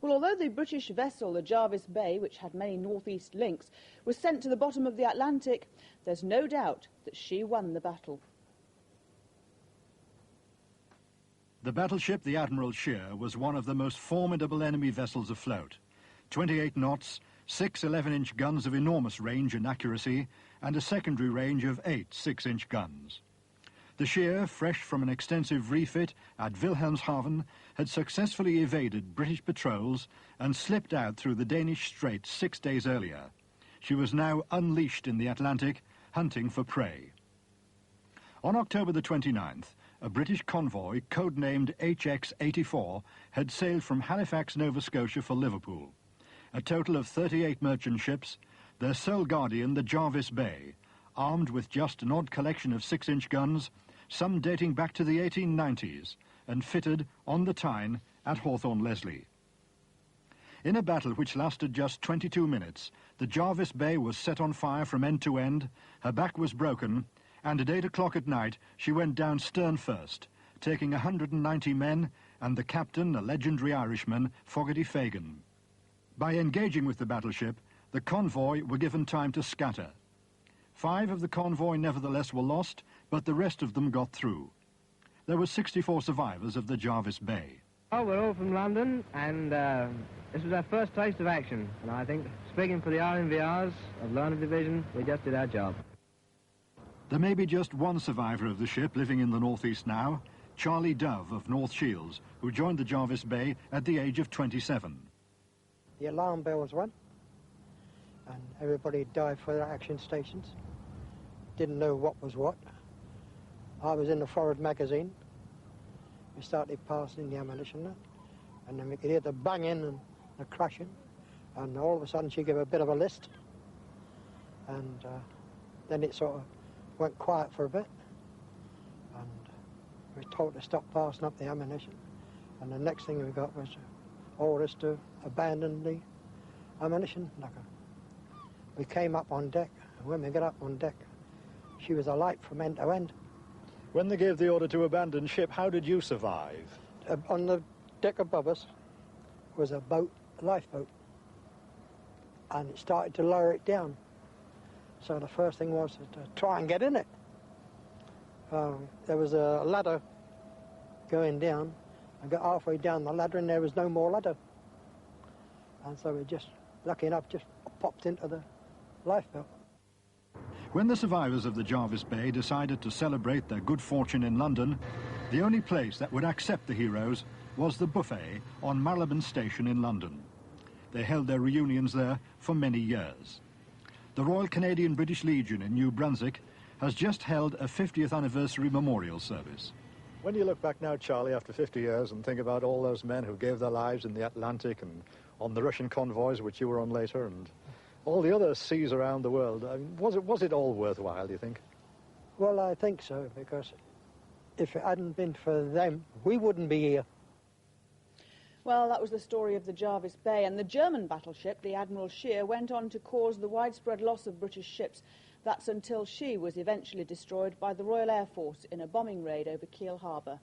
Well, although the British vessel, the Jervis Bay, which had many northeast links, was sent to the bottom of the Atlantic, there's no doubt that she won the battle. The battleship, the Admiral Scheer, was one of the most formidable enemy vessels afloat. 28 knots, 6 11-inch guns of enormous range and accuracy, and a secondary range of 8 6-inch guns. The Scheer, fresh from an extensive refit at Wilhelmshaven, had successfully evaded British patrols and slipped out through the Danish Straits 6 days earlier. She was now unleashed in the Atlantic, hunting for prey. On October the 29th, a British convoy, codenamed HX-84, had sailed from Halifax, Nova Scotia for Liverpool. A total of 38 merchant ships, their sole guardian the Jervis Bay, armed with just an odd collection of 6-inch guns, some dating back to the 1890s, and fitted on the Tyne at Hawthorne-Leslie. In a battle which lasted just 22 minutes, the Jervis Bay was set on fire from end to end, her back was broken, and at 8 o'clock at night she went down stern first, taking 190 men and the captain, a legendary Irishman, Fogarty Fagan. By engaging with the battleship, the convoy were given time to scatter. 5 of the convoy nevertheless were lost, but the rest of them got through. There were 64 survivors of the Jervis Bay. Oh, we're all from London, and this was our first taste of action. And I think, speaking for the RMVRs of London Division, we just did our job. There may be just one survivor of the ship living in the northeast now, Charlie Dove of North Shields, who joined the Jervis Bay at the age of 27. The alarm bells went, and everybody dived for their action stations. Didn't know what was what. I was in the forward magazine. We started passing the ammunition, and then we could hear the banging and the crashing, and all of a sudden she gave a bit of a list, and then it sort of went quiet for a bit, and we were told to stop passing up the ammunition, and the next thing we got was orders to abandon the ammunition locker. We came up on deck, and when we got up on deck, she was alight from end to end. When they gave the order to abandon ship, how did you survive? On the deck above us was a boat, a lifeboat, and it started to lower it down. So the first thing was to try and get in it. There was a ladder going down. I got halfway down the ladder and there was no more ladder. And so we just, lucky enough, just popped into the lifeboat. When the survivors of the Jervis Bay decided to celebrate their good fortune in London, the only place that would accept the heroes was the buffet on Marylebone Station in London. They held their reunions there for many years. The Royal Canadian British Legion in New Brunswick has just held a 50th anniversary memorial service. When you look back now, Charlie, after 50 years and think about all those men who gave their lives in the Atlantic and on the Russian convoys, which you were on later, and all the other seas around the world, I mean, was it all worthwhile, do you think? Well, I think so, because if it hadn't been for them, we wouldn't be here. Well, that was the story of the Jervis Bay, and the German battleship, the Admiral Scheer, went on to cause the widespread loss of British ships. That's until she was eventually destroyed by the Royal Air Force in a bombing raid over Kiel Harbour.